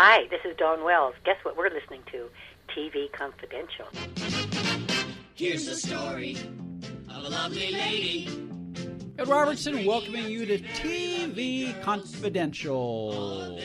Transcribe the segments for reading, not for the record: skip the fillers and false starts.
Hi, this is Dawn Wells. Guess what we're listening to? TV Confidential. Here's the story of a lovely lady. Ed Robertson welcoming you to TV Confidential,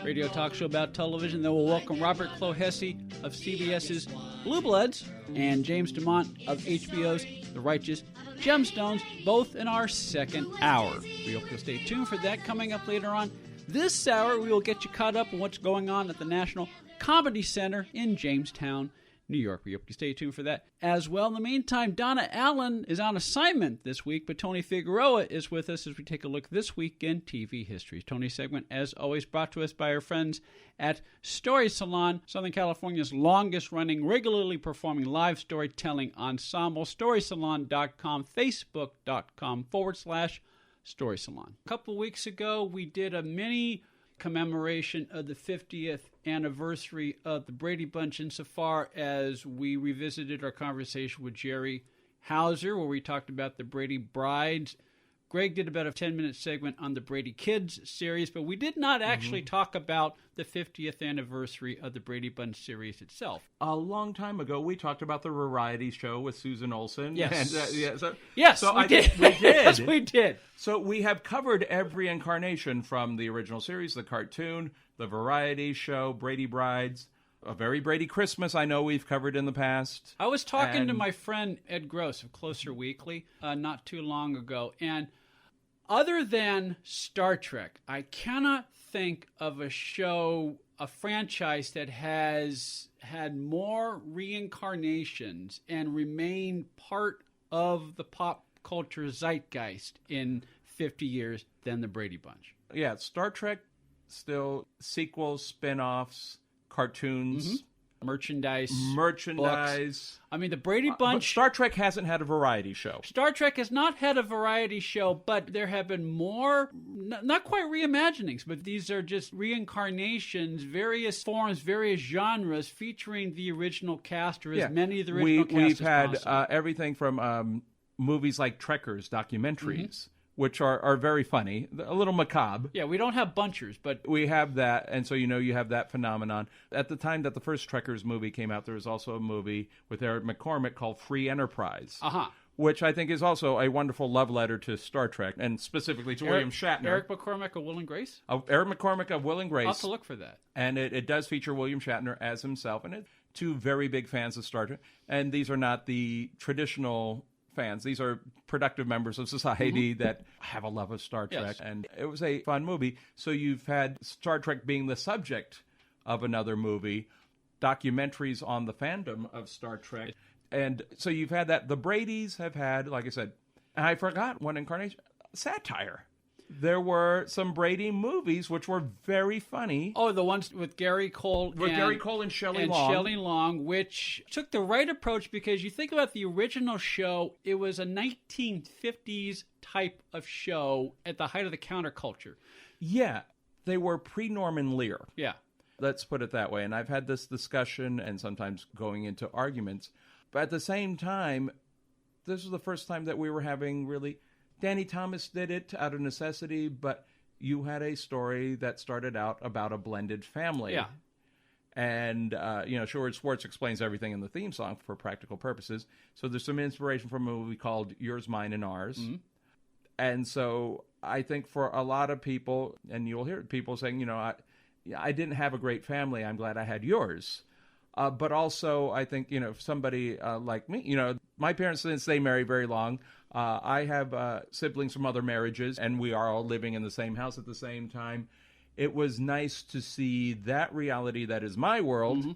radio talk show about television. Then we'll welcome Robert Clohessy of CBS's Blue Bloods and James DeMont of HBO's The Righteous Gemstones, both in our second hour. We hope you'll stay tuned for that. Coming up later on this hour, we will get you caught up on what's going on at the National Comedy Center in Jamestown, New York. We hope you stay tuned for that as well. In the meantime, Donna Allen is on assignment this week, but Tony Figueroa is with us as we take a look this week in TV history. Tony's segment, as always, brought to us by our friends at Story Salon, Southern California's longest-running, regularly performing live storytelling ensemble. StorySalon.com, Facebook.com/Story Salon. A couple weeks ago, we did a mini commemoration of the 50th anniversary of the Brady Bunch insofar as we revisited our conversation with Jerry Hauser, where we talked about the Brady Brides. Greg did about a 10-minute segment on the Brady Kids series, but we did not actually talk about the 50th anniversary of the Brady Bunch series itself. A long time ago, we talked about the variety show with Susan Olsen. Yes. And, We did. Yes, we did. So we have covered every incarnation from the original series, the cartoon, the variety show, Brady Brides, a Very Brady Christmas I know we've covered in the past. I was talking to my friend Ed Gross of Closer Weekly not too long ago, and other than Star Trek, I cannot think of a show, a franchise that has had more reincarnations and remained part of the pop culture zeitgeist in 50 years than the Brady Bunch. Yeah, Star Trek, still sequels, spin-offs, cartoons, merchandise. Books. I mean, the Brady Bunch. But Star Trek hasn't had a variety show. Star Trek has not had a variety show, but there have been more, not quite reimaginings, but these are just reincarnations, various forms, various genres featuring the original cast or as many of the original cast We've as had possible. everything from movies like Trekkers, documentaries, which are very funny, a little macabre. Yeah, we don't have bunchers, but We have that, and so you have that phenomenon. At the time that the first Trekkers movie came out, there was also a movie with Eric McCormack called Free Enterprise, which I think is also a wonderful love letter to Star Trek, and specifically to William Shatner. Eric McCormack of Will and Grace? Eric McCormack of Will and Grace. I'll have to look for that. And it does feature William Shatner as himself, and two very big fans of Star Trek. And these are not the traditional fans. These are productive members of society that have a love of Star Trek. Yes. And it was a fun movie. So you've had Star Trek being the subject of another movie, documentaries on the fandom of Star Trek. And so you've had that. The Bradys have had, like I said, and I forgot one incarnation, satire. There were some Brady movies which were very funny. Oh, the ones with Gary Cole and Shelley Long. Shelley Long, which took the right approach because you think about the original show, it was a 1950s type of show at the height of the counterculture. Yeah, they were pre-Norman Lear. Yeah. Let's put it that way. And I've had this discussion and sometimes going into arguments. But at the same time, this was the first time that we were having really... Danny Thomas did it out of necessity, but you had a story that started out about a blended family. Yeah. And, Sherwood Schwartz explains everything in the theme song for practical purposes. So there's some inspiration from a movie called Yours, Mine, and Ours. Mm-hmm. And so I think for a lot of people, and you'll hear people saying, I didn't have a great family. I'm glad I had yours. But also, I think, somebody like me, my parents didn't stay married very long. I have siblings from other marriages, and we are all living in the same house at the same time. It was nice to see that reality that is my world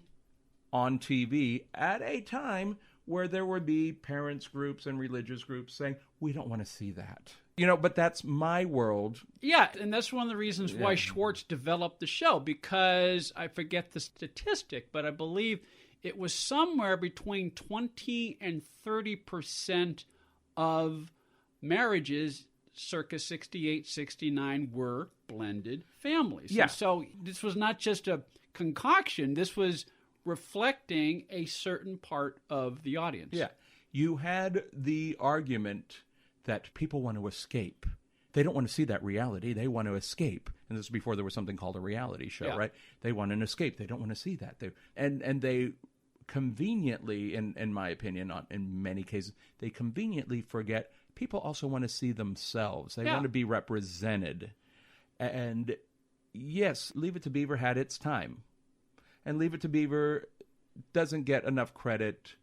on TV at a time where there would be parents groups and religious groups saying, we don't want to see that. But that's my world. Yeah, and that's one of the reasons why Schwartz developed the show, because I forget the statistic, but I believe it was somewhere between 20 and 30% of marriages circa 68, 69 were blended families. Yeah. And so this was not just a concoction. This was reflecting a certain part of the audience. Yeah. You had the argument that people want to escape. they don't want to see that reality. They want to escape. And this is before there was something called a reality show, right? They want an escape. They don't want to see that. And they conveniently, in my opinion, in many cases, they conveniently forget people also want to see themselves. They want to be represented. And yes, Leave It to Beaver had its time. And Leave It to Beaver doesn't get enough credit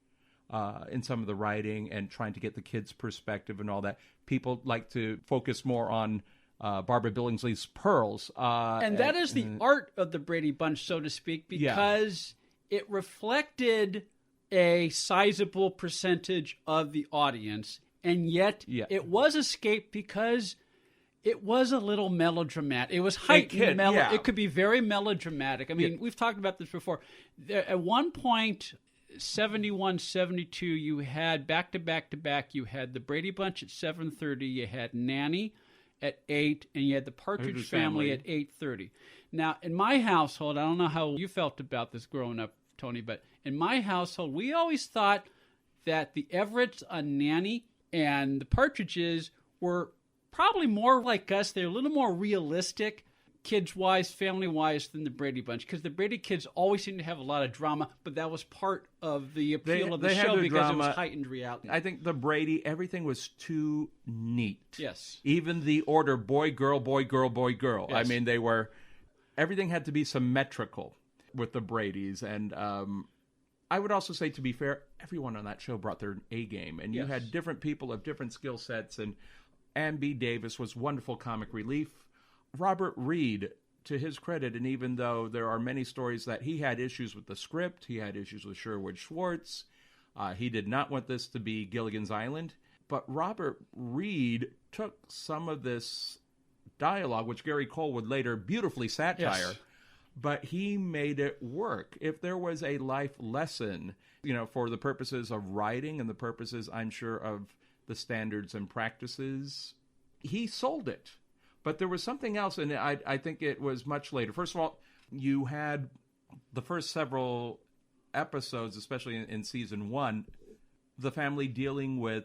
in some of the writing and trying to get the kids' perspective and all that. People like to focus more on Barbara Billingsley's pearls. And that is the art of the Brady Bunch, so to speak, because it reflected a sizable percentage of the audience, and yet it was escaped because it was a little melodramatic. It was heightened. It could be very melodramatic. I mean, we've talked about this before. At one point, 71, 72, you had back-to-back-to-back. You had the Brady Bunch at 7:30. You had Nanny at 8, and you had the Partridge Family at 8:30. Now, in my household, I don't know how you felt about this growing up, Tony, but in my household, we always thought that the Everetts on Nanny and the Partridges were probably more like us. They're a little more realistic, kids-wise, family-wise, than the Brady Bunch, because the Brady kids always seem to have a lot of drama, but that was part of the appeal of the show because it was heightened reality. I think the Brady, everything was too neat. Yes. Even the order, boy, girl, boy, girl, boy, girl. Yes. I mean, everything had to be symmetrical with the Bradys. And I would also say, to be fair, everyone on that show brought their A game. And you had different people of different skill sets. And Ann B. Davis was wonderful comic relief. Robert Reed, to his credit, and even though there are many stories that he had issues with the script, he had issues with Sherwood Schwartz, he did not want this to be Gilligan's Island, but Robert Reed took some of this dialogue, which Gary Cole would later beautifully satire, but he made it work. If there was a life lesson, for the purposes of writing and the purposes, I'm sure, of the standards and practices, he sold it. But there was something else, and I think it was much later. First of all, you had the first several episodes, especially in season 1, the family dealing with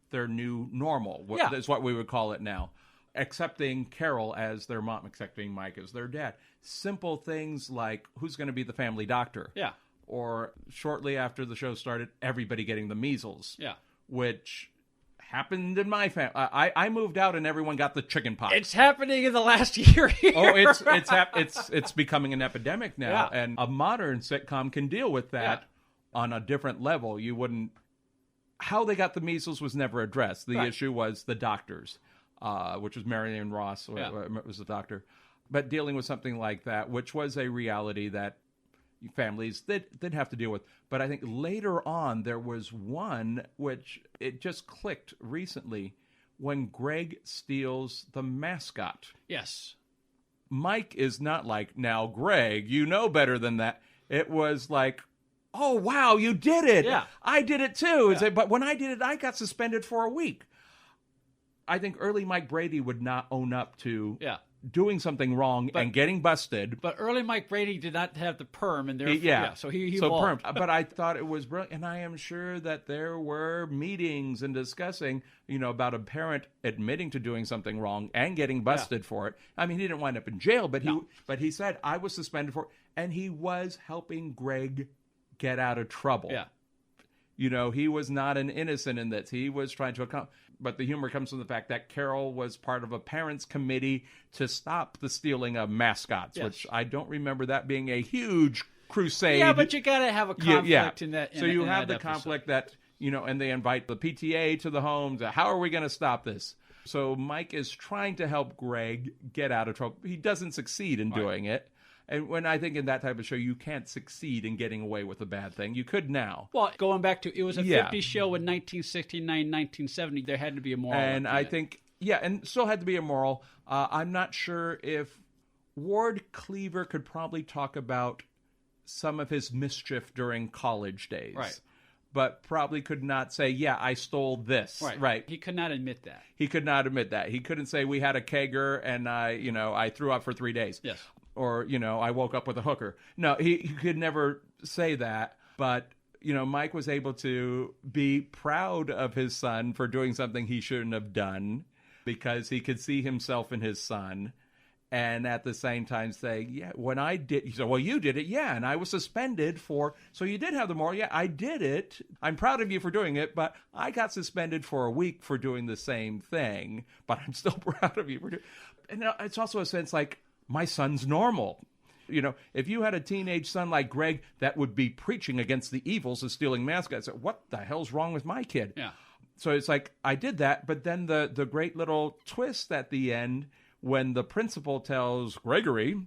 their new normal. That's what we would call it now. Accepting Carol as their mom, accepting Mike as their dad. Simple things like, who's going to be the family doctor? Yeah. Or shortly after the show started, everybody getting the measles. Yeah. Which happened in my family. I moved out and everyone got the chicken pox. It's happening in the last year here. It's becoming an epidemic now, and a modern sitcom can deal with that on a different level. You wouldn't. How they got the measles was never addressed. The issue was the doctors, which was Marion Ross was the doctor, but dealing with something like that, which was a reality that families did have to deal with. But I think later on there was one which it just clicked recently when Greg steals the mascot. Yes. Mike is not like, now Greg, you know better than that. It was like, oh wow, you did it. Yeah. I did it too. But when I did it, I got suspended for a week. I think early Mike Brady would not own up to doing something wrong and getting busted. But early Mike Brady did not have the perm, and therefore, so he perm. But I thought it was brilliant, and I am sure that there were meetings and discussing, about a parent admitting to doing something wrong and getting busted for it. I mean, he didn't wind up in jail, but he said, I was suspended for it, and he was helping Greg get out of trouble. Yeah. He was not an innocent in this. He was trying to accomplish. But the humor comes from the fact that Carol was part of a parents' committee to stop the stealing of mascots, which I don't remember that being a huge crusade. Yeah, but you got to have a conflict in that. So you have the conflict that, and they invite the PTA to the homes. How are we going to stop this? So Mike is trying to help Greg get out of trouble. He doesn't succeed in doing it. And when I think in that type of show, you can't succeed in getting away with a bad thing. You could now. Well, going back to, it was a 50s show in 1969, 1970. There had to be a moral. And I think, and still had to be a moral. I'm not sure if Ward Cleaver could probably talk about some of his mischief during college days. Right. But probably could not say, I stole this. Right. He could not admit that. He could not admit that. He couldn't say, we had a kegger and I threw up for 3 days. Yes. Or, I woke up with a hooker. No, he could never say that. But, Mike was able to be proud of his son for doing something he shouldn't have done. because he could see himself in his son. And at the same time say, yeah, when I did, he said, well, you did it, yeah, and I was suspended for, so you did have the moral, yeah, I did it. I'm proud of you for doing it, but I got suspended for a week for doing the same thing, but I'm still proud of you for doing it. And it's also a sense like, my son's normal. You know, if you had a teenage son like Greg that would be preaching against the evils of stealing mascots, what the hell's wrong with my kid? Yeah. So it's like, I did that, but then the great little twist at the end, when the principal tells Gregory,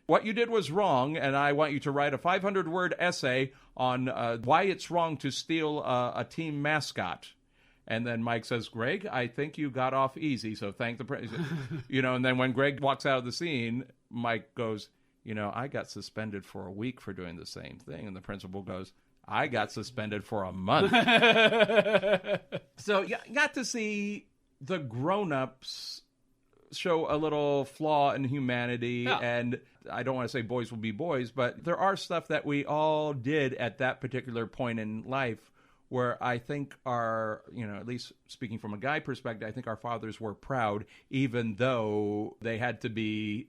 what you did was wrong, and I want you to write a 500-word essay on why it's wrong to steal a team mascot. And then Mike says, Greg, I think you got off easy, so thank the principal. You know, and then when Greg walks out of the scene, Mike goes, you know, I got suspended for a week for doing the same thing. And the principal goes, I got suspended for a month. So you got to see the grown-ups show a little flaw in humanity. Yeah. And I don't want to say boys will be boys, but there are stuff that we all did at that particular point in life where I think our, you know, at least speaking from a guy perspective, I think our fathers were proud, even though they had to be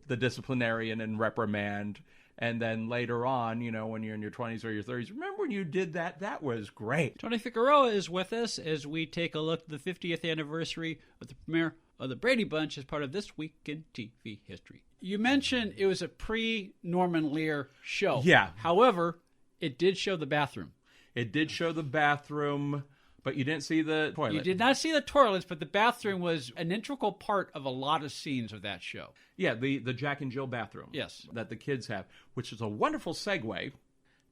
the disciplinarian and reprimand. And then later on, you know, when you're in your 20s or your 30s, remember when you did that? That was great. Tony Figueroa is with us as we take a look at the 50th anniversary of the premiere of the Brady Bunch as part of This Week in TV History. You mentioned it was a pre-Norman Lear show. Yeah. However, it did show the bathroom. It did show the bathroom, but you didn't see the toilet. You did not see the toilets, but the bathroom was an integral part of a lot of scenes of that show. Yeah, the Jack and Jill bathroom. Yes. That the kids have, which is a wonderful segue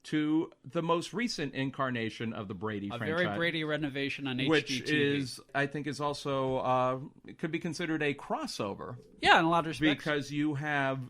to the most recent incarnation of the Brady franchise. Very Brady Renovation on HGTV. Which is, I think, is also, it could be considered a crossover. Yeah, in a lot of respects. Because you have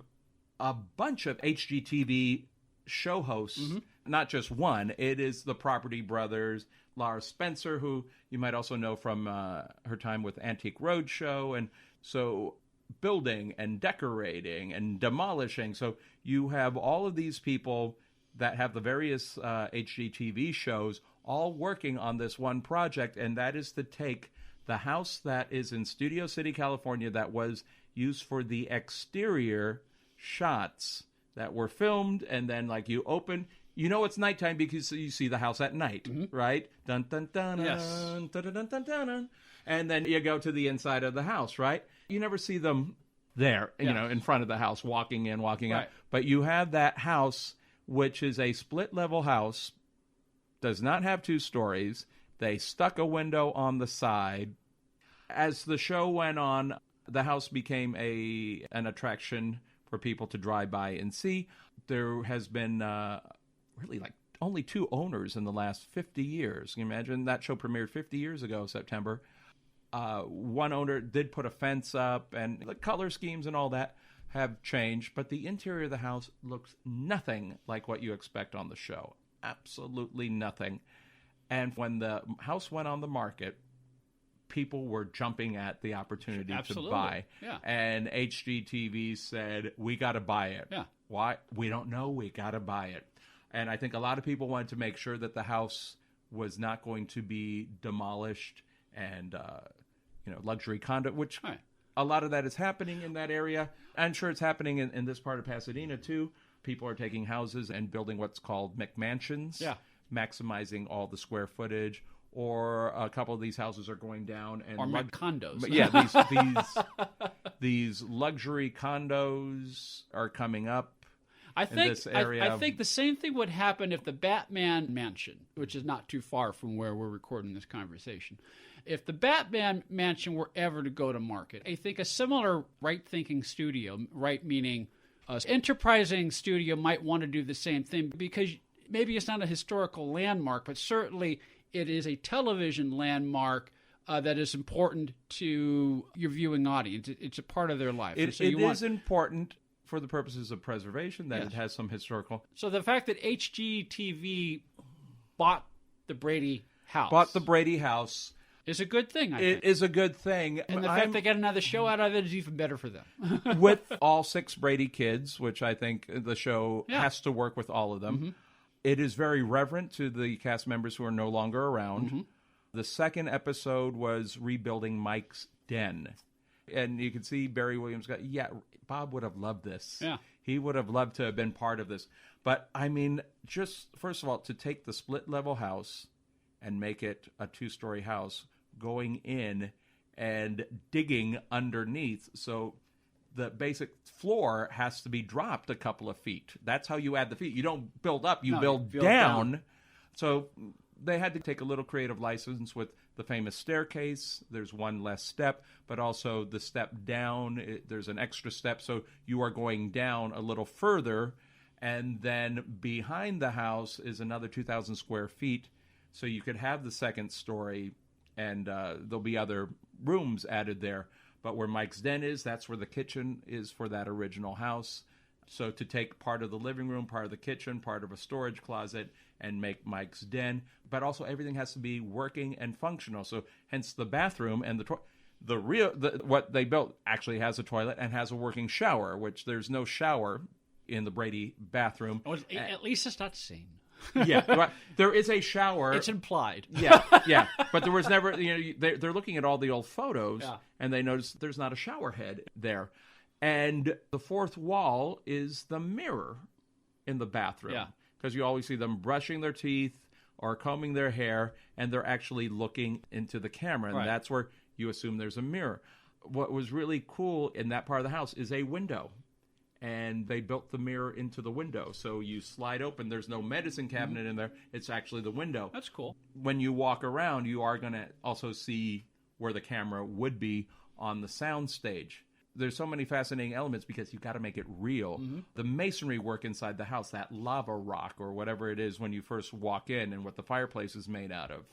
a bunch of HGTV show hosts, not just one. It is the Property Brothers, Laura Spencer, who you might also know from her time with Antique Roadshow. And so building and decorating and demolishing. So you have all of these people that have the various HGTV shows all working on this one project, and that is to take the house that is in Studio City, California, that was used for the exterior shots that were filmed, and then like you open, you know it's nighttime because you see the house at night, right? Dun dun dun dun, Yes. dun dun dun dun dun, and then you go to the inside of the house, right? You never see them there, you know, in front of the house, walking in, walking out, but you have that house, which is a split-level house, does not have 2 stories. They stuck a window on the side. As the show went on, the house became an attraction for people to drive by and see. There has been really like only 2 owners in the last 50 years. Can you imagine? That show premiered 50 years ago, September. One owner did put a fence up, and the color schemes and all that have changed, but the interior of the house looks nothing like what you expect on the show. Absolutely nothing. And when the house went on the market, people were jumping at the opportunity to buy. Yeah. And HGTV said, we got to buy it. Yeah. Why? We don't know. We got to buy it. And I think a lot of people wanted to make sure that the house was not going to be demolished and, luxury condo, which... Right. A lot of that is happening in that area. I'm sure it's happening in this part of Pasadena, too. People are taking houses and building what's called McMansions, maximizing all the square footage. Or a couple of these houses are going down. And or McCondos. Yeah, these luxury condos are coming up. I think this area. I think the same thing would happen if the Batman mansion, which is not too far from where we're recording this conversation, if the Batman mansion were ever to go to market, I think a similar right-thinking studio, right meaning an enterprising studio, might want to do the same thing, because maybe it's not a historical landmark, but certainly it is a television landmark that is important to your viewing audience. It's a part of their life. It is important for the purposes of preservation, that it has some historical... So the fact that HGTV bought the Brady house... is a good thing, I think. It is a good thing. And the fact they get another show out of it is even better for them. With all 6 Brady kids, which I think the show has to work with all of them. It is very reverent to the cast members who are no longer around. The second episode was rebuilding Mike's den. And you can see Barry Williams go, yeah, Bob would have loved this. Yeah. He would have loved to have been part of this. But, I mean, just, first of all, to take the split-level house and make it a 2-story house, going in and digging underneath, so the basic floor has to be dropped a couple of feet. That's how you add the feet. You don't build up, you build down. So they had to take a little creative license with the famous staircase. There's one less step, but also the step down. There's an extra step, so you are going down a little further. And then behind the house is another 2,000 square feet, so you could have the second story, and there'll be other rooms added there. But where Mike's den is, that's where the kitchen is for that original house. So to take part of the living room, part of the kitchen, part of a storage closet, and make Mike's den. But also everything has to be working and functional. So hence the bathroom and what they built actually has a toilet and has a working shower, which there's no shower in the Brady bathroom. Well, at least it's not seen. Yeah, but there is a shower. It's implied. Yeah. But there was never, they're looking at all the old photos, and they notice there's not a shower head there. And the fourth wall is the mirror in the bathroom. Yeah. Because you always see them brushing their teeth or combing their hair, and they're actually looking into the camera. And that's where you assume there's a mirror. What was really cool in that part of the house is a window. And they built the mirror into the window. So you slide open. There's no medicine cabinet in there. It's actually the window. That's cool. When you walk around, you are going to also see where the camera would be on the sound stage. There's so many fascinating elements because you've got to make it real. Mm-hmm. The masonry work inside the house, that lava rock or whatever it is when you first walk in, and what the fireplace is made out of.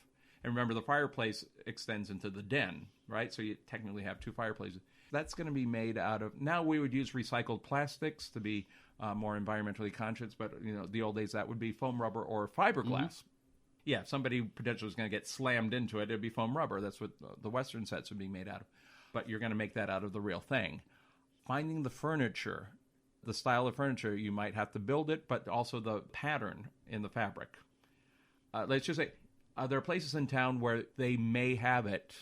And remember, the fireplace extends into the den, right? So you technically have 2 fireplaces. That's going to be made out of, now we would use recycled plastics to be more environmentally conscious, but the old days that would be foam rubber or fiberglass. Mm-hmm. Yeah, if somebody potentially was going to get slammed into it, it'd be foam rubber. That's what the Western sets would be made out of. But you're going to make that out of the real thing. Finding the furniture, the style of furniture, you might have to build it, but also the pattern in the fabric. Let's just say there are places in town where they may have it.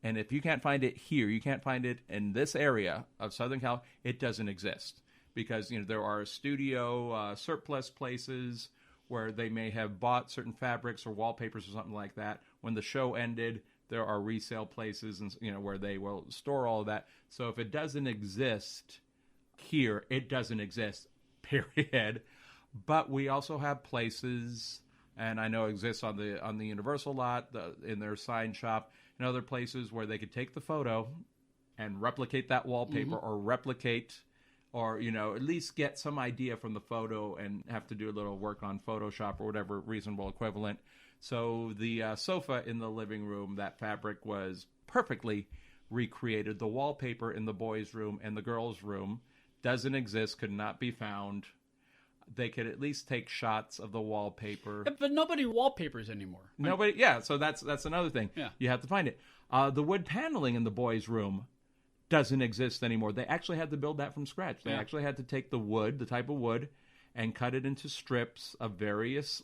And if you can't find it here, you can't find it in this area of Southern Cal, it doesn't exist. Because there are studio surplus places where they may have bought certain fabrics or wallpapers or something like that. When the show ended, there are resale places and where they will store all of that. So if it doesn't exist here, it doesn't exist, period. But we also have places, and I know exists on the Universal lot, in their sign shop, and other places where they could take the photo and replicate that wallpaper, or replicate, or at least get some idea from the photo and have to do a little work on Photoshop or whatever reasonable equivalent. So the sofa in the living room, that fabric was perfectly recreated. The wallpaper in the boys' room and the girls' room doesn't exist, could not be found. They could at least take shots of the wallpaper. Yeah, but nobody wallpapers anymore. Nobody, yeah, so that's another thing. Yeah. You have to find it. The wood paneling in the boys' room doesn't exist anymore. They actually had to build that from scratch. They actually had to take the wood, the type of wood, and cut it into strips of various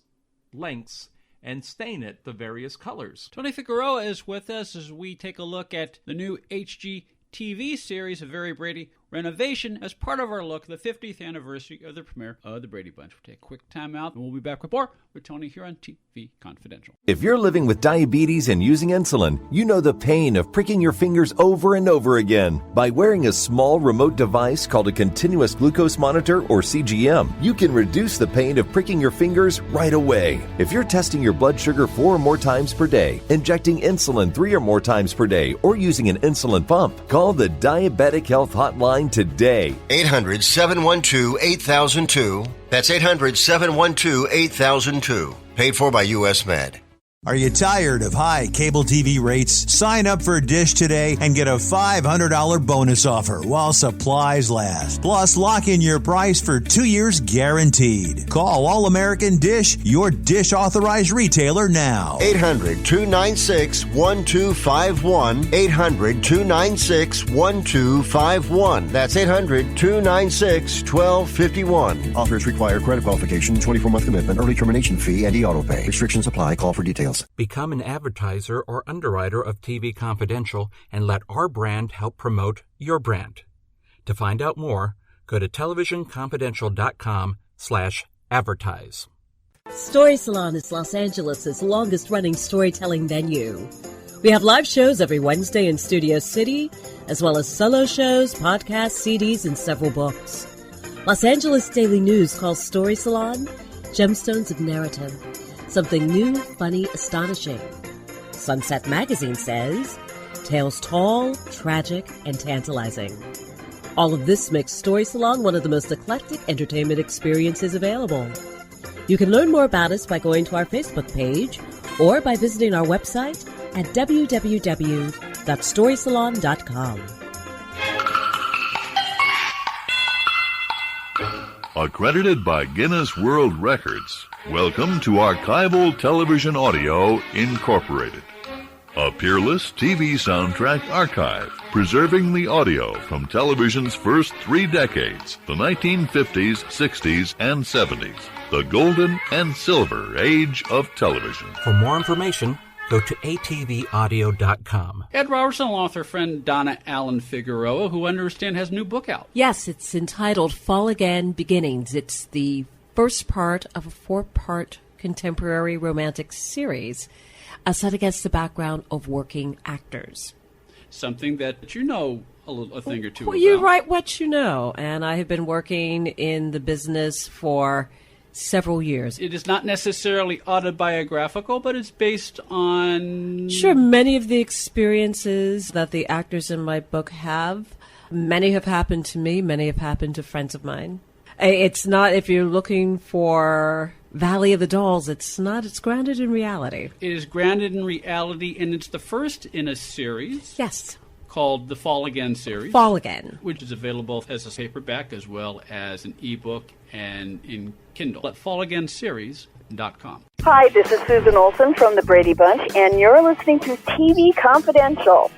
lengths and stain it the various colors. Tony Figueroa is with us as we take a look at the new HGTV series of Very Brady Renovation as part of our look, the 50th anniversary of the premiere of the Brady Bunch. We'll take a quick time out, and we'll be back with more with Tony here on TV Confidential. If you're living with diabetes and using insulin, you know the pain of pricking your fingers over and over again. By wearing a small remote device called a continuous glucose monitor, or CGM, you can reduce the pain of pricking your fingers right away. If you're testing your blood sugar 4 or more times per day, injecting insulin 3 or more times per day, or using an insulin pump, call the Diabetic Health Hotline today. 800-712-8002. That's 800-712-8002. Paid for by U.S. Med. Are you tired of high cable TV rates? Sign up for Dish today and get a $500 bonus offer while supplies last. Plus, lock in your price for 2 years guaranteed. Call All American Dish, your Dish authorized retailer now. 800-296-1251. 800-296-1251. That's 800-296-1251. Offers require credit qualification, 24-month commitment, early termination fee, and e-auto pay. Restrictions apply. Call for details. details. Become an advertiser or underwriter of TV Confidential and let our brand help promote your brand. To find out more, go to televisionconfidential.com/advertise. Story Salon is Los Angeles' longest-running storytelling venue. We have live shows every Wednesday in Studio City, as well as solo shows, podcasts, CDs, and several books. Los Angeles Daily News calls Story Salon Gemstones of Narrative. Something new, funny, astonishing. Sunset Magazine says tales tall, tragic, and tantalizing. All of this makes Story Salon one of the most eclectic entertainment experiences available. You can learn more about us by going to our Facebook page or by visiting our website at www.storysalon.com. Accredited by Guinness World Records, welcome to Archival Television Audio Incorporated, a peerless TV soundtrack archive preserving the audio from television's first 3 decades, the 1950s, 60s, and 70s, the golden and silver age of television. For more information, go to atvaudio.com. Ed Robertson, along with her friend Donna Allen Figueroa, who I understand has a new book out. Yes, it's entitled Fall Again Beginnings. It's the first part of a 4-part contemporary romantic series set against the background of working actors. Something that you know a thing or two well, about. You write what you know, and I have been working in the business for several years. It is not necessarily autobiographical, but it's based on... Sure, many of the experiences that the actors in my book have, many have happened to me, many have happened to friends of mine. It's not, if you're looking for Valley of the Dolls, it's not, it's grounded in reality. It is grounded in reality, and it's the first in a series. Yes. Called the Fall Again series. Fall Again. Which is available as a paperback as well as an ebook and in Kindle at fallagainseries.com. Hi, this is Susan Olson from the Brady Bunch, and you're listening to TV Confidential.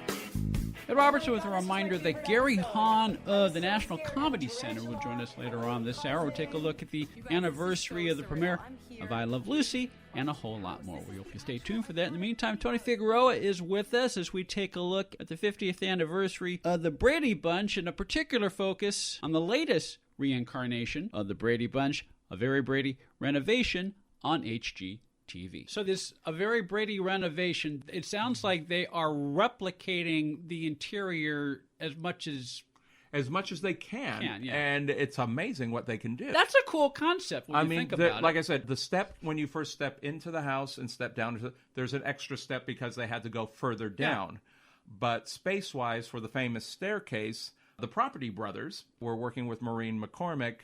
Ed Robertson with a reminder that Gary Hahn of the National Comedy Center will join us later on this hour. We'll take a look at the anniversary of the premiere of I Love Lucy and a whole lot more. We hope you stay tuned for that. In the meantime, Tony Figueroa is with us as we take a look at the 50th anniversary of the Brady Bunch and a particular focus on the latest reincarnation of the Brady Bunch, a Very Brady Renovation on HGTV. So this A Very Brady Renovation, it sounds like they are replicating the interior as much as they can, yeah. And it's amazing what they can do. That's a cool concept when you think about it. Like I said, the step, when you first step into the house and step down, there's an extra step because they had to go further down. But space-wise, for the famous staircase, the Property Brothers were working with Maureen McCormick,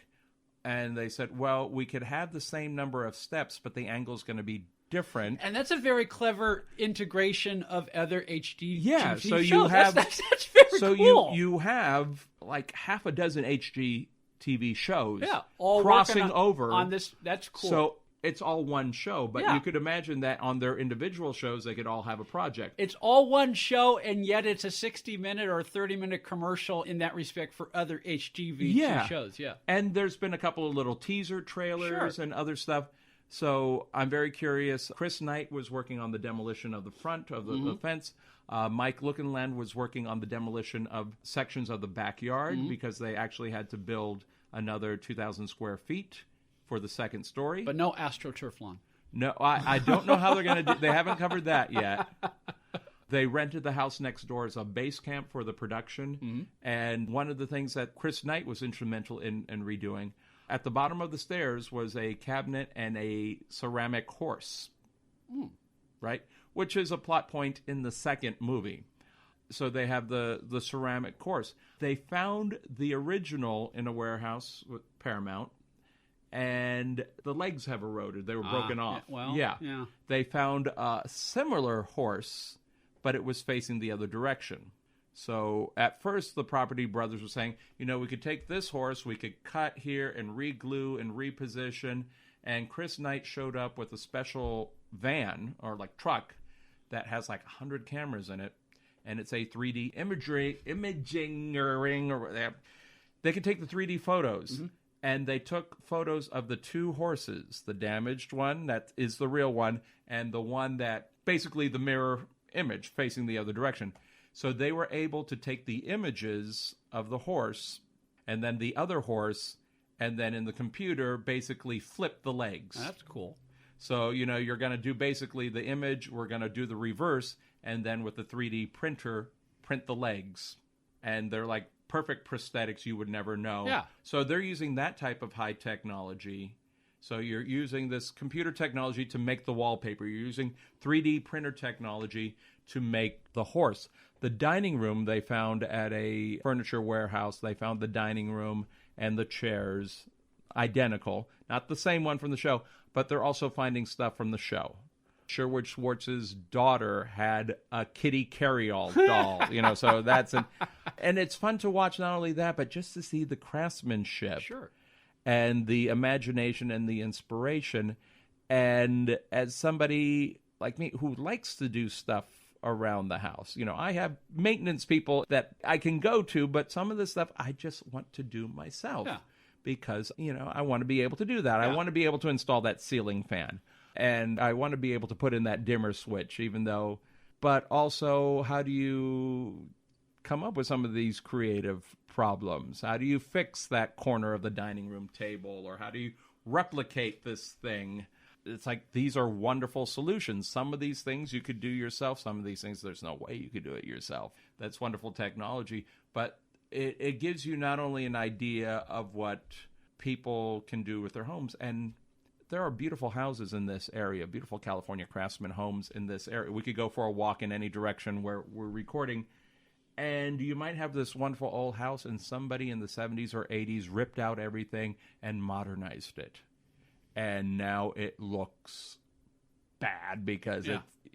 and they said, well, we could have the same number of steps, but the angle's going to be different. And that's a very clever integration of other HD so shows. you have That's very so cool. you have like half a dozen HGTV shows all crossing over on this. That's cool. So it's all one show, but you could imagine that on their individual shows they could all have a project. It's all one show, and yet it's a 60-minute or 30-minute commercial in that respect for other HGTV shows. Yeah, and there's been a couple of little teaser trailers and other stuff. So I'm very curious. Chris Knight was working on the demolition of the front of the fence. Mike Lookenland was working on the demolition of sections of the backyard because they actually had to build another 2,000 square feet for the second story. But no AstroTurf lawn. No, I don't know how they're going to do. They haven't covered that yet. They rented the house next door as a base camp for the production. And one of the things that Chris Knight was instrumental in redoing, at the bottom of the stairs was a cabinet and a ceramic horse, right? Which is a plot point in the second movie. So they have the ceramic horse. They found the original in a warehouse with Paramount, and the legs have eroded. They were broken off. Yeah. They found a similar horse, but it was facing the other direction. So at first, the Property Brothers were saying, we could take this horse, we could cut here and re-glue and reposition. And Chris Knight showed up with a special van or like truck that has like 100 cameras in it. And it's a 3D imaging ring. They can take the 3D photos. And they took photos of the two horses, the damaged one, that is the real one, and the one that basically the mirror image facing the other direction. So they were able to take the images of the horse and then the other horse, and then in the computer basically flip the legs. That's cool. So, you're going to do basically the image, we're going to do the reverse, and then with the 3D printer, print the legs. And they're like perfect prosthetics you would never know. Yeah. So they're using that type of high technology. So you're using this computer technology to make the wallpaper. You're using 3D printer technology to make the horse. The dining room they found at a furniture warehouse. They found the dining room and the chairs identical. Not the same one from the show, but they're also finding stuff from the show. Sherwood Schwartz's daughter had a kitty carry-all doll, so that's and it's fun to watch not only that, but just to see the craftsmanship. Sure. And the imagination and the inspiration. And as somebody like me who likes to do stuff around the house, I have maintenance people that I can go to, but some of this stuff I just want to do myself. Yeah. Because, I want to be able to do that. Yeah. I want to be able to install that ceiling fan. And I want to be able to put in that dimmer switch, but also, how do you come up with some of these creative problems? How do you fix that corner of the dining room table? Or how do you replicate this thing? It's like, these are wonderful solutions. Some of these things you could do yourself. Some of these things, there's no way you could do it yourself. That's wonderful technology. But it gives you not only an idea of what people can do with their homes, and there are beautiful houses in this area, beautiful California craftsman homes in this area. We could go for a walk in any direction where we're recording, and you might have this wonderful old house, and somebody in the 70s or 80s ripped out everything and modernized it. And now it looks bad because,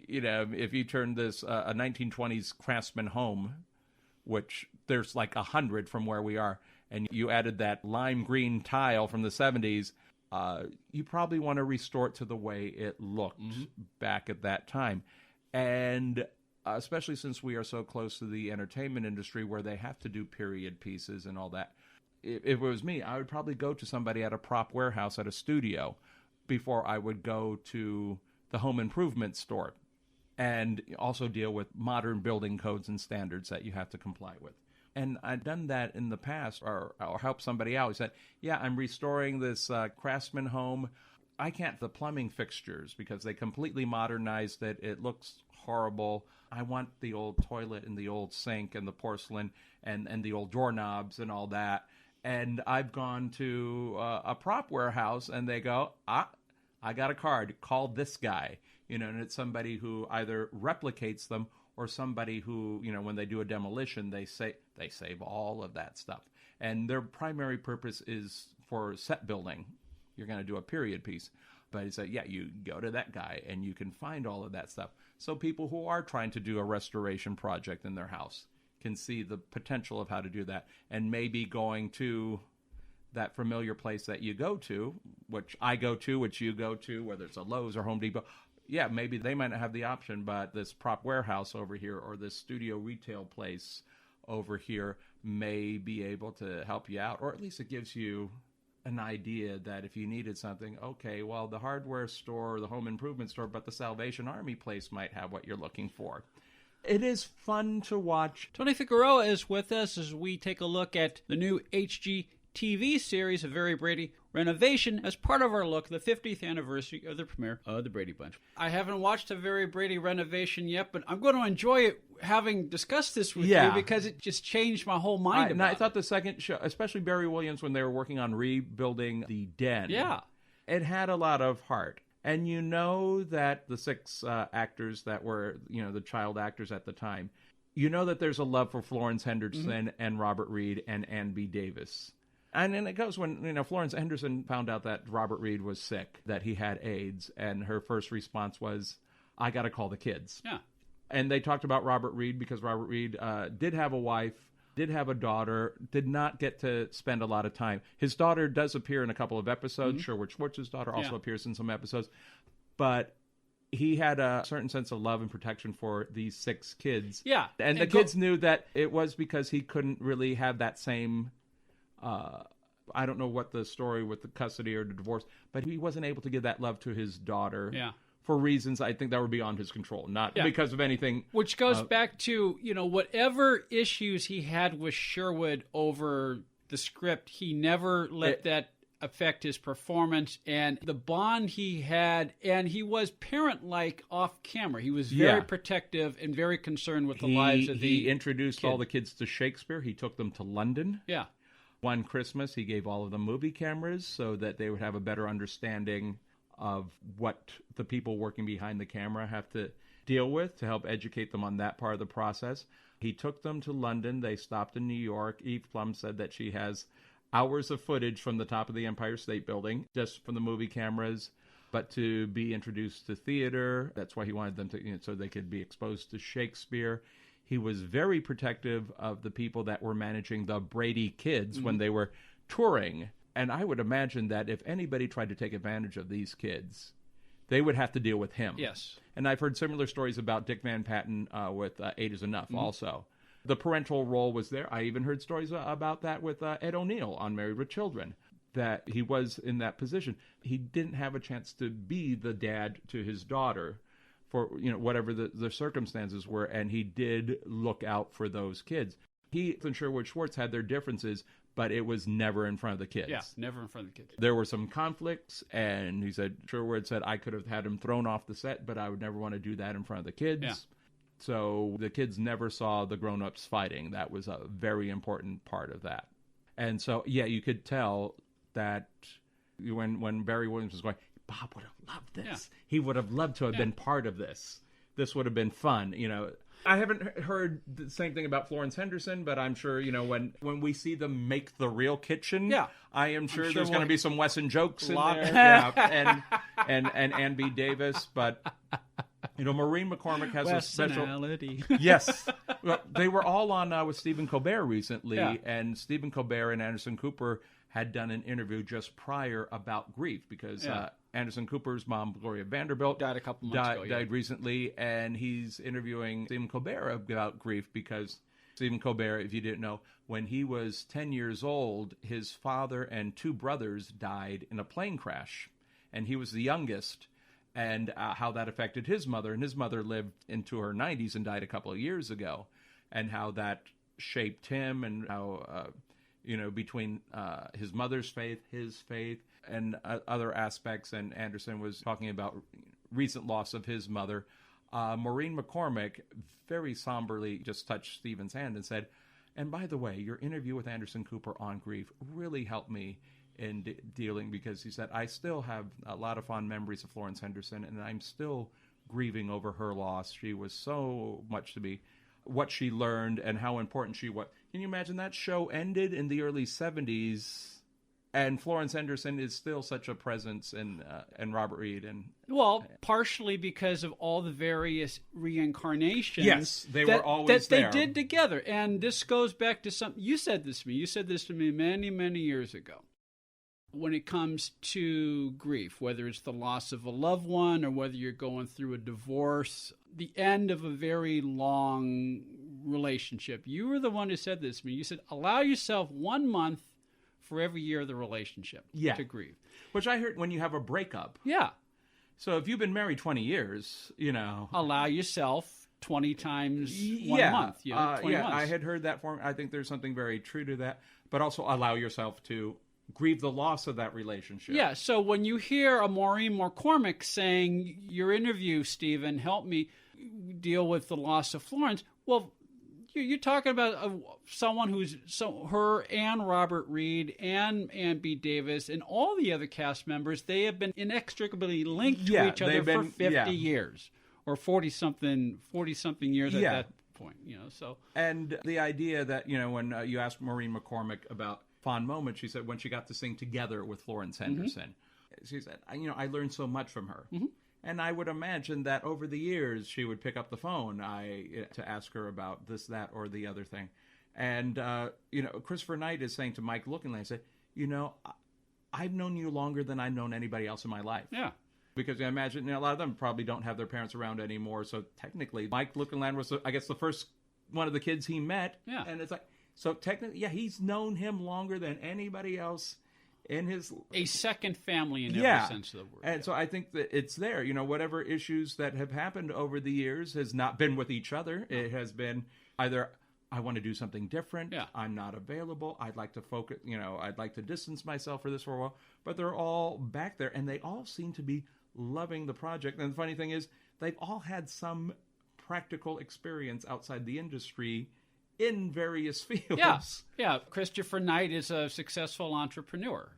if you turn this a 1920s craftsman home, which there's like 100 from where we are, and you added that lime green tile from the 70s, you probably want to restore it to the way it looked back at that time. And especially since we are so close to the entertainment industry where they have to do period pieces and all that, if it was me, I would probably go to somebody at a prop warehouse at a studio before I would go to the home improvement store, and also deal with modern building codes and standards that you have to comply with. And I've done that in the past, or helped somebody out. He said, I'm restoring this craftsman home. I can't the plumbing fixtures because they completely modernized it. It looks horrible. I want the old toilet and the old sink and the porcelain and the old doorknobs and all that. And I've gone to a prop warehouse, and they go, I got a card. Call this guy. And it's somebody who either replicates them or somebody who, when they do a demolition, they save all of that stuff. And their primary purpose is for set building. You're going to do a period piece. But he said, you go to that guy and you can find all of that stuff. So people who are trying to do a restoration project in their house can see the potential of how to do that. And maybe going to that familiar place that you go to, which I go to, which you go to, whether it's a Lowe's or Home Depot, maybe they might not have the option, but this prop warehouse over here or this studio retail place over here may be able to help you out, or at least it gives you an idea that if you needed something, okay, well, the hardware store, the home improvement store, but the Salvation Army place might have what you're looking for. It is fun to watch. Tony Figueroa is with us as we take a look at the new HGTV series of Very Brady Renovation as part of our look, the 50th anniversary of the premiere of the Brady Bunch. I haven't watched a Very Brady Renovation yet, but I'm going to enjoy it having discussed this with you because it just changed my whole mind about it. I thought the second show, especially Barry Williams, when they were working on rebuilding the den, it had a lot of heart. And you know that the 6 actors that were, the child actors at the time, you know that there's a love for Florence Henderson and Robert Reed and Ann B. Davis. And then it goes when, Florence Henderson found out that Robert Reed was sick, that he had AIDS, and her first response was, I got to call the kids. Yeah. And they talked about Robert Reed because Robert Reed did have a wife, did have a daughter, did not get to spend a lot of time. His daughter does appear in a couple of episodes. Sherwood Schwartz's daughter also appears in some episodes. But he had a certain sense of love and protection for these 6 kids. Yeah. And the kids knew that it was because he couldn't really have that same I don't know what the story with the custody or the divorce, but he wasn't able to give that love to his daughter. Yeah. For reasons I think that were beyond his control, not because of anything. Which goes back to, whatever issues he had with Sherwood over the script, he never let that affect his performance and the bond he had. And he was parent-like off camera. He was very protective and very concerned with the lives of the He introduced all the kids to Shakespeare. He took them to London. Yeah. One Christmas, he gave all of them movie cameras so that they would have a better understanding of what the people working behind the camera have to deal with to help educate them on that part of the process. He took them to London. They stopped in New York. Eve Plum said that she has hours of footage from the top of the Empire State Building just from the movie cameras, but to be introduced to theater. That's why he wanted them to, so they could be exposed to Shakespeare. He was very protective of the people that were managing the Brady kids when they were touring. And I would imagine that if anybody tried to take advantage of these kids, they would have to deal with him. Yes. And I've heard similar stories about Dick Van Patten with 8 is Enough also. The parental role was there. I even heard stories about that with Ed O'Neill on Married with Children, that he was in that position. He didn't have a chance to be the dad to his daughter for whatever the circumstances were, and he did look out for those kids. He and Sherwood Schwartz had their differences, but it was never in front of the kids. Yeah, never in front of the kids. There were some conflicts, and he said, Sherwood said, I could have had him thrown off the set, but I would never want to do that in front of the kids. Yeah. So the kids never saw the grown-ups fighting. That was a very important part of that. And so, you could tell that when Barry Williams was going, Bob would have loved this. Yeah. He would have loved to have been part of this. This would have been fun, I haven't heard the same thing about Florence Henderson, but I'm sure, when we see them make the real kitchen, I am sure there's going to be some Wesson jokes in there. And Ann B. Davis, but, Maureen McCormick has a special... Yes. Well, they were all on with Stephen Colbert recently, and Stephen Colbert and Anderson Cooper had done an interview just prior about grief because Anderson Cooper's mom, Gloria Vanderbilt, died a couple months ago. Died recently, and he's interviewing Stephen Colbert about grief because Stephen Colbert, if you didn't know, when he was 10 years old, his father and 2 brothers died in a plane crash, and he was the youngest, and how that affected his mother. And his mother lived into her 90s and died a couple of years ago, and how that shaped him and how... between his mother's faith, his faith, and other aspects. And Anderson was talking about recent loss of his mother. Maureen McCormick very somberly just touched Stephen's hand and said, and by the way, your interview with Anderson Cooper on grief really helped me in dealing, because he said, I still have a lot of fond memories of Florence Henderson, and I'm still grieving over her loss. She was so much to me. What she learned and how important she was. Can you imagine that show ended in the early 70s and Florence Henderson is still such a presence in Robert Reed? And partially because of all the various reincarnations. Yes, they were always there. That they did together. And this goes back to something, you said this to me. You said this to me many, many years ago. When it comes to grief, whether it's the loss of a loved one or whether you're going through a divorce, the end of a very long relationship. You were the one who said this to me. You said, allow yourself 1 month for every year of the relationship to grieve. Which I heard when you have a breakup. Yeah. So if you've been married 20 years, allow yourself 20 times 1 month. 20 months. I had heard that form. I think there's something very true to that. But also allow yourself to grieve the loss of that relationship. Yeah, so when you hear a Maureen McCormick saying, your interview, Stephen, helped me deal with the loss of Florence, well, you're talking about someone who's her and Robert Reed and Ann B. Davis and all the other cast members, they have been inextricably linked to each other for 50 years or 40-something years at that point. So. And the idea that, when you asked Maureen McCormick about fond moment, she said when she got to sing together with Florence Henderson, she said, I learned so much from her. And I would imagine that over the years she would pick up the phone to ask her about this, that, or the other thing. And, Christopher Knight is saying to Mike Lookinland, I said, I've known you longer than I've known anybody else in my life. Yeah. Because I imagine a lot of them probably don't have their parents around anymore. So technically, Mike Lookinland was, I guess, the first one of the kids he met. Yeah. And it's like, So technically, yeah, he's known him longer than anybody else in his... A second family in every sense of the word. And so I think that it's there. Whatever issues that have happened over the years has not been with each other. It has been either, I want to do something different. Yeah. I'm not available. I'd like to focus, I'd like to distance myself for this for a while. But they're all back there, and they all seem to be loving the project. And the funny thing is, they've all had some practical experience outside the industry in various fields. Yeah. Christopher Knight is a successful entrepreneur.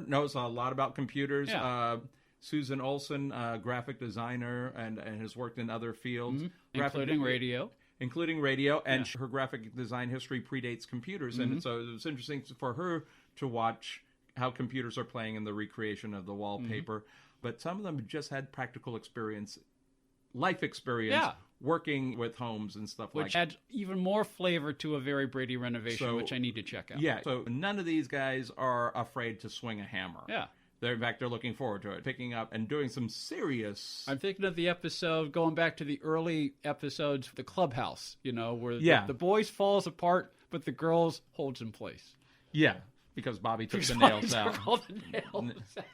Knows a lot about computers. Yeah. Susan Olsen, graphic designer, and has worked in other fields. Including radio. And her graphic design history predates computers. And so it was interesting for her to watch how computers are playing in the recreation of the wallpaper. But some of them just had practical experience, life experience, working with homes and stuff like that. Which adds even more flavor to a Very Brady Renovation, which I need to check out. Yeah, so none of these guys are afraid to swing a hammer. Yeah. In fact, they're looking forward to it, picking up and doing some serious... I'm thinking of the episode, going back to the early episodes, the clubhouse, where the boys falls apart, but the girls holds in place. Yeah, because Bobby took the nails out. All the nails out.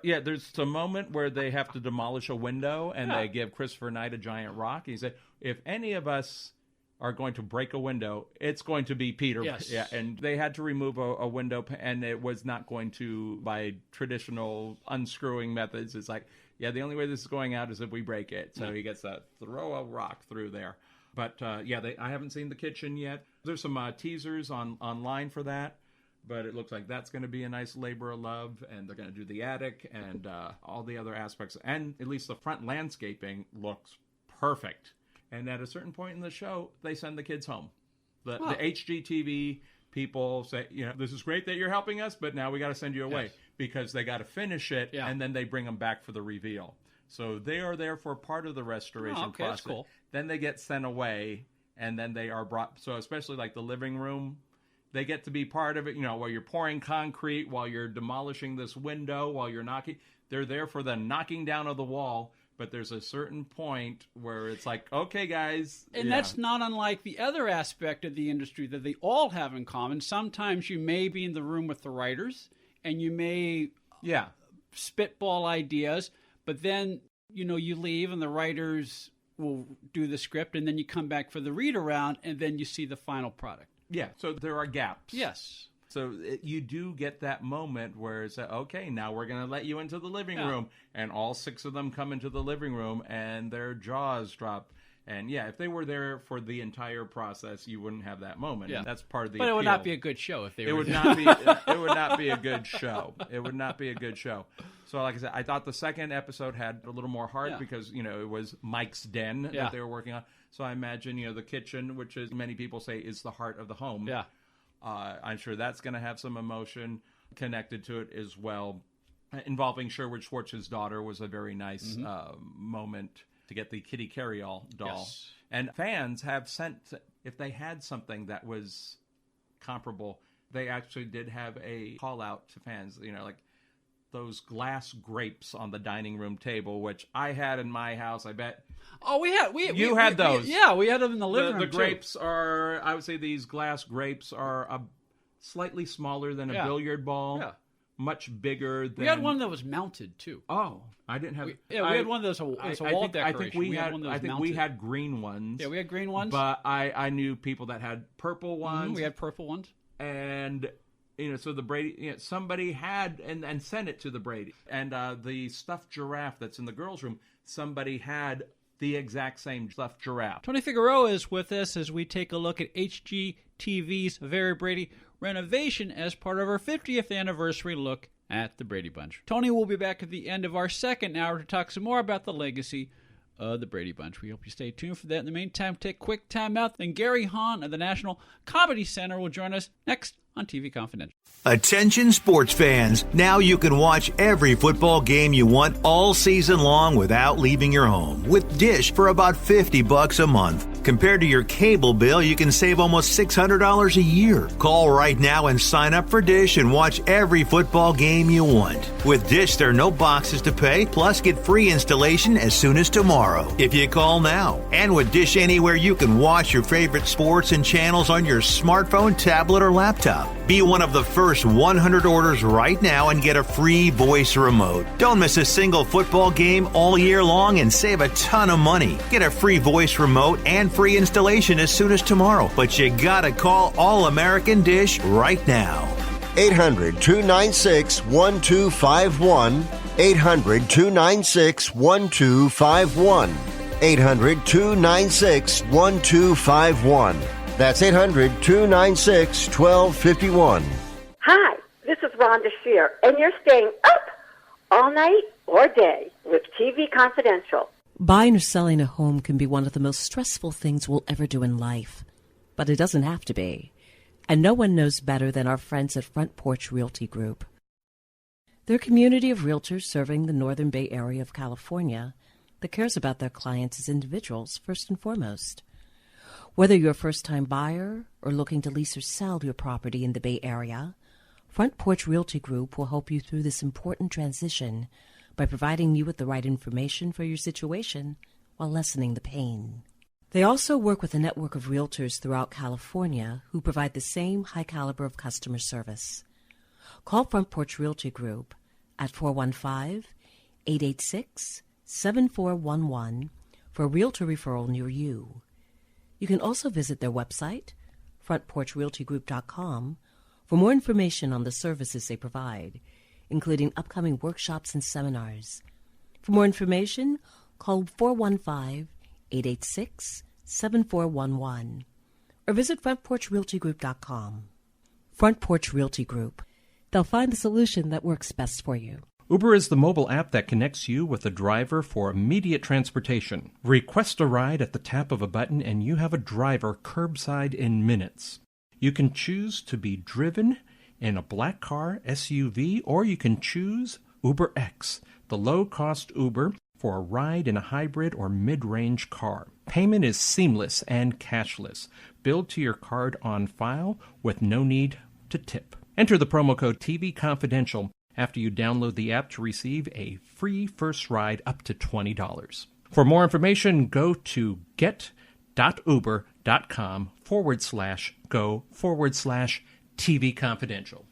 Yeah, there's a moment where they have to demolish a window, and they give Christopher Knight a giant rock. He said, if any of us are going to break a window, it's going to be Peter. Yes. Yeah, and they had to remove a window, and it was not going to, by traditional unscrewing methods. It's like, the only way this is going out is if we break it. So he gets to throw a rock through there. But, I haven't seen the kitchen yet. There's some teasers online for that. But it looks like that's going to be a nice labor of love, and they're going to do the attic and all the other aspects. And at least the front landscaping looks perfect. And at a certain point in the show, they send the kids home. The HGTV people say, this is great that you're helping us, but now we got to send you away because they got to finish it, and then they bring them back for the reveal. So they are there for part of the restoration process. That's cool. Then they get sent away, and then they are brought. So especially like the living room, they get to be part of it, while you're pouring concrete, while you're demolishing this window, while you're knocking. They're there for the knocking down of the wall, but there's a certain point where it's like, okay, guys. And that's not unlike the other aspect of the industry that they all have in common. Sometimes you may be in the room with the writers, and you may spitball ideas, but then, you leave and the writers will do the script, and then you come back for the read around, and then you see the final product. Yeah, so there are gaps. Yes. So you do get that moment where it's okay, now we're going to let you into the living room. And all 6 of them come into the living room and their jaws drop. And if they were there for the entire process, you wouldn't have that moment. Yeah. That's part of the But appeal. it would not be a good show if they were there. It would not be a good show. It would not be a good show. So like I said, I thought the second episode had a little more heart because, it was Mike's den that they were working on. So I imagine, the kitchen, which is many people say is the heart of the home. Yeah. I'm sure that's going to have some emotion connected to it as well. Involving Sherwood Schwartz's daughter was a very nice moment to get the Kitty Carryall doll. Yes. And fans have sent, if they had something that was comparable, they actually did have a call out to fans, like those glass grapes on the dining room table, which I had in my house, I bet. Oh, we had those. We had them in the living room. The grapes are, I would say these glass grapes are slightly smaller than a billiard ball. Yeah. Much bigger than... We had one that was mounted, too. Oh, I didn't have... we had one that was a wall decoration. I think we had green ones. Yeah, we had green ones. But I knew people that had purple ones. We had purple ones. And, so the Brady... somebody had and sent it to the Brady. And the stuffed giraffe that's in the girls' room, somebody had the exact same stuffed giraffe. Tony Figueroa is with us as we take a look at HGTV's Very Brady Renovation as part of our 50th anniversary look at the Brady Bunch. Tony will be back at the end of our second hour to talk some more about the legacy of the Brady Bunch. We hope you stay tuned for that. In the meantime, take a quick time out. Then Gary Hahn of the National Comedy Center will join us next on TV Confidential. Attention sports fans, now you can watch every football game you want all season long without leaving your home with Dish for about $50 a month. Compared to your cable bill, you can save almost $600 a year. Call right now and sign up for Dish and watch every football game you want. With Dish, there are no boxes to pay, plus get free installation as soon as tomorrow if you call now. And with Dish Anywhere, you can watch your favorite sports and channels on your smartphone, tablet, or laptop. Be one of the first 100 orders right now and get a free voice remote. Don't miss a single football game all year long and save a ton of money. Get a free voice remote and free installation as soon as tomorrow. But you gotta call All American Dish right now. 800-296-1251. 800-296-1251. 800-296-1251. That's 800-296-1251. Hi, this is Rhonda Shear, and you're staying up all night or day with TV Confidential. Buying or selling a home can be one of the most stressful things we'll ever do in life, but it doesn't have to be. And no one knows better than our friends at Front Porch Realty Group. They're a community of realtors serving the Northern Bay Area of California that cares about their clients as individuals first and foremost. Whether you're a first-time buyer or looking to lease or sell your property in the Bay Area, Front Porch Realty Group will help you through this important transition by providing you with the right information for your situation while lessening the pain. They also work with a network of realtors throughout California who provide the same high caliber of customer service. Call Front Porch Realty Group at 415-886-7411 for a realtor referral near you. You can also visit their website, frontporchrealtygroup.com, for more information on the services they provide, including upcoming workshops and seminars. For more information, call 415-886-7411 or visit frontporchrealtygroup.com. Front Porch Realty Group. They'll find the solution that works best for you. Uber is the mobile app that connects you with a driver for immediate transportation. Request a ride at the tap of a button and you have a driver curbside in minutes. You can choose to be driven in a black car, SUV, or you can choose UberX, the low-cost Uber for a ride in a hybrid or mid-range car. Payment is seamless and cashless, billed to your card on file with no need to tip. Enter the promo code TV Confidential after you download the app to receive a free first ride up to $20. For more information, go to get.uber.com/go/TV Confidential.